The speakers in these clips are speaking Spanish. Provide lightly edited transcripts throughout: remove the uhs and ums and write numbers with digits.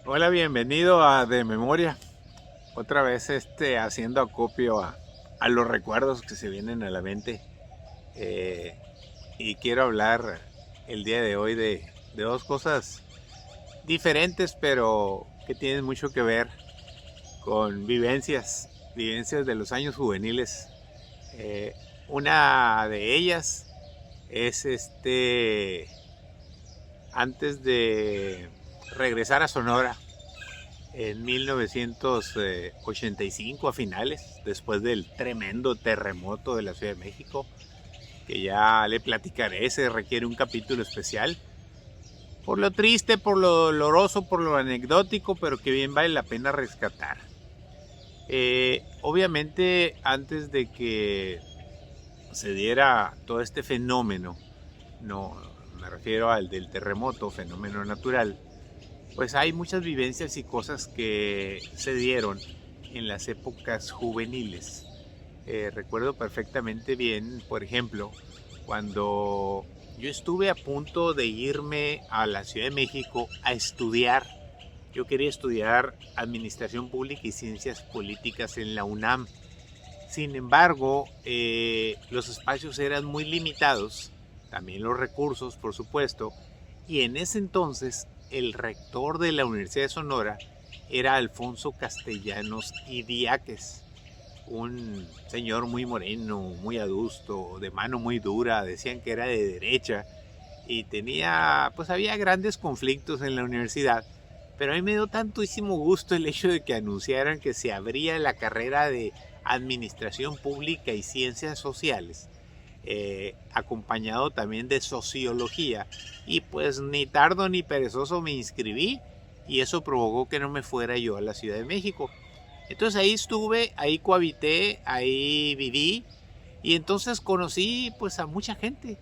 Hola, bienvenido a De Memoria. Otra vez haciendo acopio a los recuerdos que se vienen a la mente. Y quiero hablar el día de hoy de dos cosas diferentes, pero que tienen mucho que ver con vivencias de los años juveniles. Una de ellas es antes de regresar a Sonora en 1985 a finales, después del tremendo terremoto de la Ciudad de México, que ya le platicaré, se requiere un capítulo especial, por lo triste, por lo doloroso, por lo anecdótico, pero que bien vale la pena rescatar. Obviamente, antes de que se diera todo este fenómeno, no me refiero al del terremoto, fenómeno natural, pues hay muchas vivencias y cosas que se dieron en las épocas juveniles. Recuerdo perfectamente bien, por ejemplo, cuando yo estuve a punto de irme a la Ciudad de México a estudiar. Yo quería estudiar Administración Pública y Ciencias Políticas en la UNAM. Sin embargo, los espacios eran muy limitados, también los recursos, por supuesto, y en ese entonces el rector de la Universidad de Sonora era Alfonso Castellanos Idiáquez, un señor muy moreno, muy adusto, de mano muy dura, decían que era de derecha y había grandes conflictos en la universidad, pero a mí me dio tantísimo gusto el hecho de que anunciaran que se abría la carrera de Administración Pública y Ciencias Sociales, acompañado también de Sociología, y pues ni tardo ni perezoso me inscribí y eso provocó que no me fuera yo a la Ciudad de México. Entonces ahí estuve, ahí cohabité, ahí viví y entonces conocí pues a mucha gente.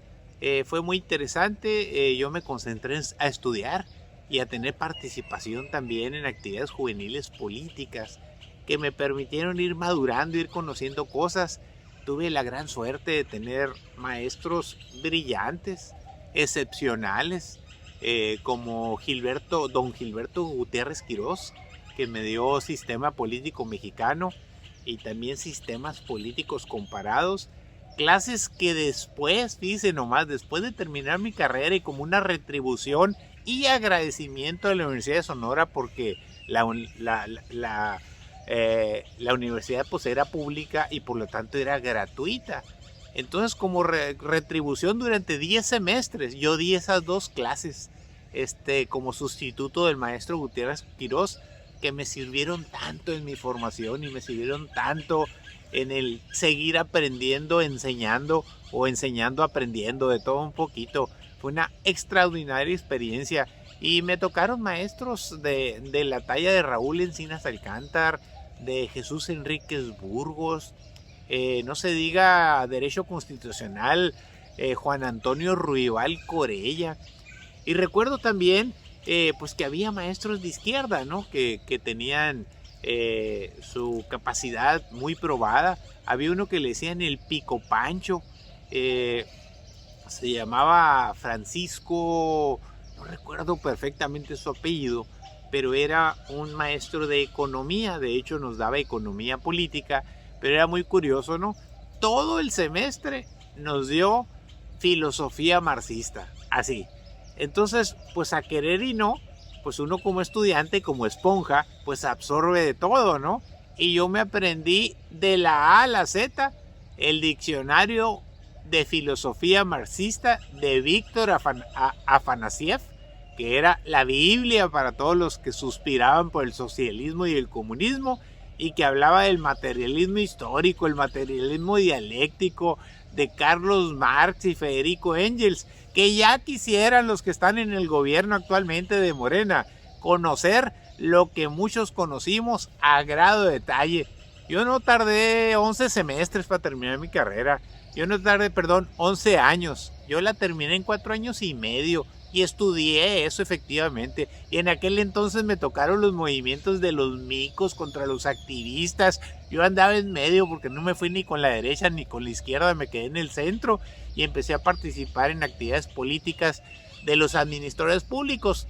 Fue muy interesante, yo me concentré a estudiar y a tener participación también en actividades juveniles políticas que me permitieron ir madurando, ir conociendo cosas. Tuve la gran suerte de tener maestros brillantes, excepcionales, como don Gilberto Gutiérrez Quirós, que me dio sistema político mexicano y también sistemas políticos comparados. Clases que después, fíjense nomás, después de terminar mi carrera y como una retribución y agradecimiento a la Universidad de Sonora, porque la universidad pues era pública y por lo tanto era gratuita. Entonces como retribución durante 10 semestres yo di esas dos clases como sustituto del maestro Gutiérrez Quirós, que me sirvieron tanto en mi formación y me sirvieron tanto en el seguir aprendiendo, enseñando o enseñando, aprendiendo, de todo un poquito. Fue una extraordinaria experiencia y me tocaron maestros de la talla de Raúl Encinas Alcántar, de Jesús Enríquez Burgos, no se diga Derecho Constitucional, Juan Antonio Ruibal Corella. Y recuerdo también pues que había maestros de izquierda, ¿no? que tenían su capacidad muy probada. Había uno que le decían el Pico Pancho, se llamaba Francisco, no recuerdo perfectamente su apellido, pero era un maestro de economía, de hecho nos daba economía política, pero era muy curioso, ¿no? Todo el semestre nos dio filosofía marxista, así. Entonces, pues a querer y no, pues uno como estudiante, como esponja, pues absorbe de todo, ¿no? Y yo me aprendí de la A a la Z el diccionario de filosofía marxista de Víctor Afanasiev, que era la Biblia para todos los que suspiraban por el socialismo y el comunismo, y que hablaba del materialismo histórico, el materialismo dialéctico de Carlos Marx y Federico Engels, que ya quisieran los que están en el gobierno actualmente de Morena conocer lo que muchos conocimos a grado de detalle. Yo no tardé 11 semestres para terminar mi carrera. 11 años. Yo la terminé en 4 años y medio. Y estudié eso efectivamente. Y en aquel entonces me tocaron los movimientos de los micos contra los activistas. Yo andaba en medio porque no me fui ni con la derecha ni con la izquierda, me quedé en el centro y empecé a participar en actividades políticas de los administradores públicos.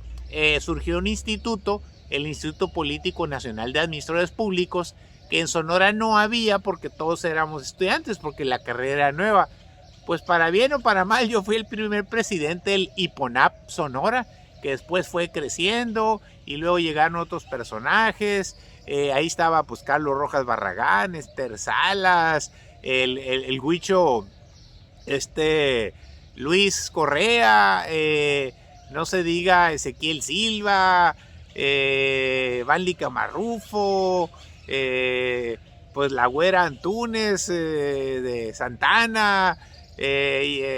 Surgió un instituto, el Instituto Político Nacional de Administradores Públicos, que en Sonora no había porque todos éramos estudiantes, porque la carrera era nueva. Pues para bien o para mal, yo fui el primer presidente del IPONAP Sonora, que después fue creciendo y luego llegaron otros personajes. Ahí estaba pues Carlos Rojas Barragán, Esther Salas, el huicho Luis Correa, no se diga Ezequiel Silva, Vanli Camarrufo, pues la güera Antunes de Santana. Le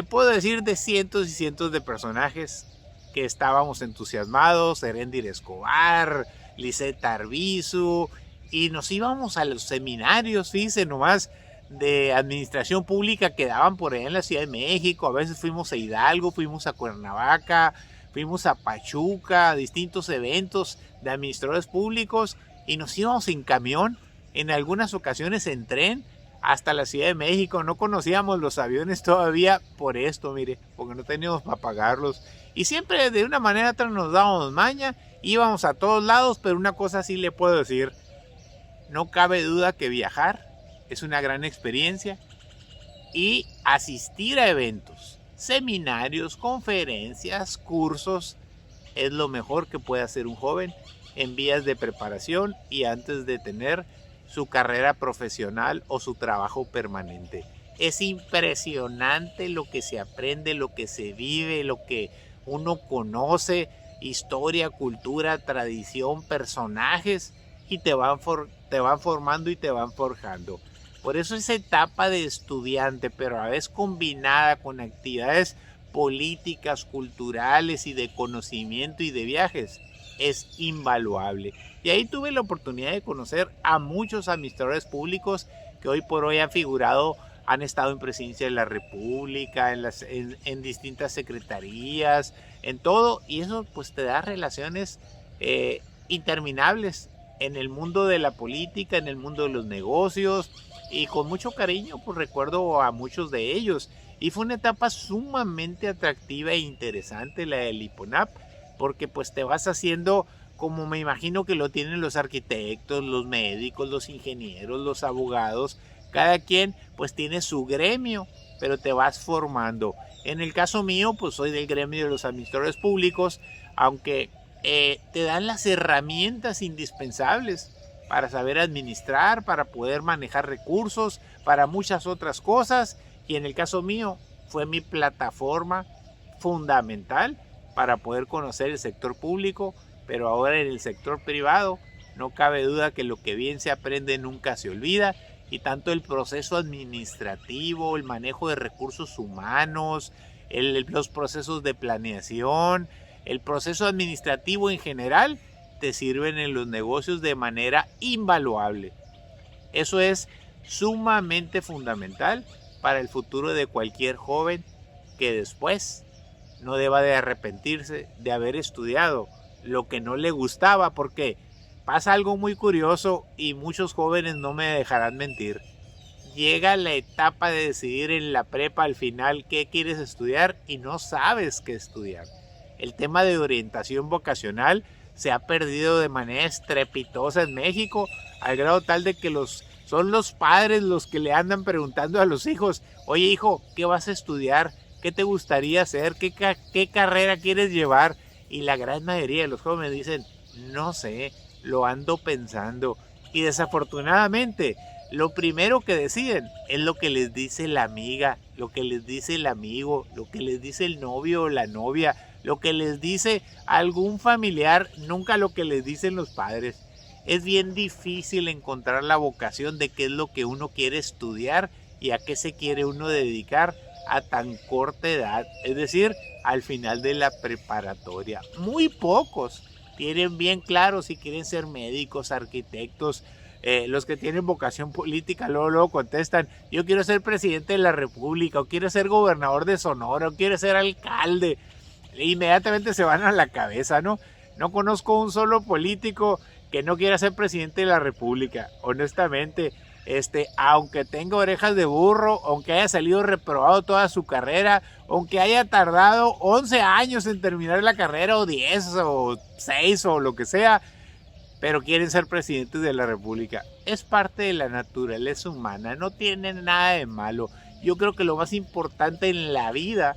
puedo decir de cientos y cientos de personajes que estábamos entusiasmados, Heréndir Escobar, Lisette Arbizu, y nos íbamos a los seminarios, fíjense nomás, de administración pública que daban por allá en la Ciudad de México. A veces fuimos a Hidalgo, fuimos a Cuernavaca, fuimos a Pachuca, a distintos eventos de administradores públicos, y nos íbamos en camión, en algunas ocasiones en tren, hasta la Ciudad de México. No conocíamos los aviones todavía por esto, mire, porque no teníamos para pagarlos. Y siempre de una manera u otra nos dábamos maña, íbamos a todos lados, pero una cosa sí le puedo decir, no cabe duda que viajar es una gran experiencia y asistir a eventos, seminarios, conferencias, cursos, es lo mejor que puede hacer un joven en vías de preparación y antes de tener su carrera profesional o su trabajo permanente. Es impresionante lo que se aprende, lo que se vive, lo que uno conoce, historia, cultura, tradición, personajes, y te van formando y te van forjando. Por eso esa etapa de estudiante, pero a la vez combinada con actividades políticas, culturales y de conocimiento y de viajes, es invaluable. Y ahí tuve la oportunidad de conocer a muchos administradores públicos que hoy por hoy han figurado, han estado en presidencia de la República, en distintas secretarías, en todo, y eso pues te da relaciones interminables en el mundo de la política, en el mundo de los negocios, y con mucho cariño pues recuerdo a muchos de ellos. Y fue una etapa sumamente atractiva e interesante la del IPONAP, porque pues te vas haciendo como me imagino que lo tienen los arquitectos, los médicos, los ingenieros, los abogados. Cada quien pues tiene su gremio, pero te vas formando. En el caso mío pues soy del gremio de los administradores públicos, aunque te dan las herramientas indispensables para saber administrar, para poder manejar recursos, para muchas otras cosas. Y en el caso mío fue mi plataforma fundamental para poder conocer el sector público, pero ahora en el sector privado no cabe duda que lo que bien se aprende nunca se olvida, y tanto el proceso administrativo, el manejo de recursos humanos, los procesos de planeación, el proceso administrativo en general, te sirven en los negocios de manera invaluable. Eso es sumamente fundamental para el futuro de cualquier joven que después no deba de arrepentirse de haber estudiado lo que no le gustaba, porque pasa algo muy curioso y muchos jóvenes no me dejarán mentir. Llega la etapa de decidir en la prepa al final qué quieres estudiar y no sabes qué estudiar. El tema de orientación vocacional se ha perdido de manera estrepitosa en México, al grado tal de que son los padres los que le andan preguntando a los hijos, oye hijo, ¿qué vas a estudiar? ¿Qué te gustaría hacer? ¿Qué carrera quieres llevar? Y la gran mayoría de los jóvenes dicen, no sé, lo ando pensando. Y desafortunadamente, lo primero que deciden es lo que les dice la amiga, lo que les dice el amigo, lo que les dice el novio o la novia, lo que les dice algún familiar, nunca lo que les dicen los padres. Es bien difícil encontrar la vocación de qué es lo que uno quiere estudiar y a qué se quiere uno dedicar a tan corta edad, es decir, al final de la preparatoria. Muy pocos tienen bien claro si quieren ser médicos, arquitectos. Los que tienen vocación política luego contestan, yo quiero ser presidente de la república, o quiero ser gobernador de Sonora, o quiero ser alcalde. Inmediatamente se van a la cabeza, ¿no? No conozco un solo político que no quiera ser presidente de la república, honestamente. Aunque tenga orejas de burro, aunque haya salido reprobado toda su carrera, aunque haya tardado 11 años en terminar la carrera, o 10, o 6, o lo que sea, pero quieren ser presidentes de la república. Es parte de la naturaleza humana, no tiene nada de malo. Yo creo que lo más importante en la vida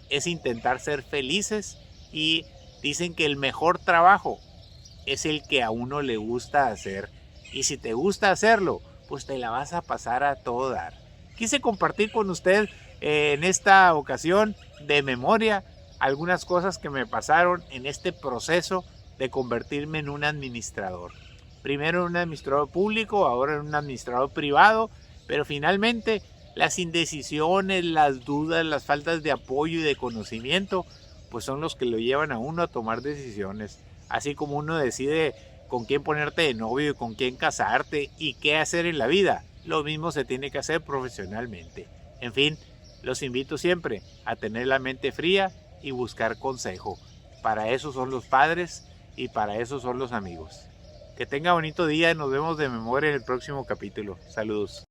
es intentar ser felices, y dicen que el mejor trabajo es el que a uno le gusta hacer, y si te gusta hacerlo, pues te la vas a pasar a todo dar. Quise compartir con usted en esta ocasión de memoria algunas cosas que me pasaron en este proceso de convertirme en un administrador. Primero en un administrador público, ahora en un administrador privado, pero finalmente las indecisiones, las dudas, las faltas de apoyo y de conocimiento, pues son los que lo llevan a uno a tomar decisiones. Así como uno decide con quién ponerte de novio y con quién casarte y qué hacer en la vida, lo mismo se tiene que hacer profesionalmente. En fin, los invito siempre a tener la mente fría y buscar consejo. Para eso son los padres y para eso son los amigos. Que tenga bonito día, nos vemos de memoria en el próximo capítulo. Saludos.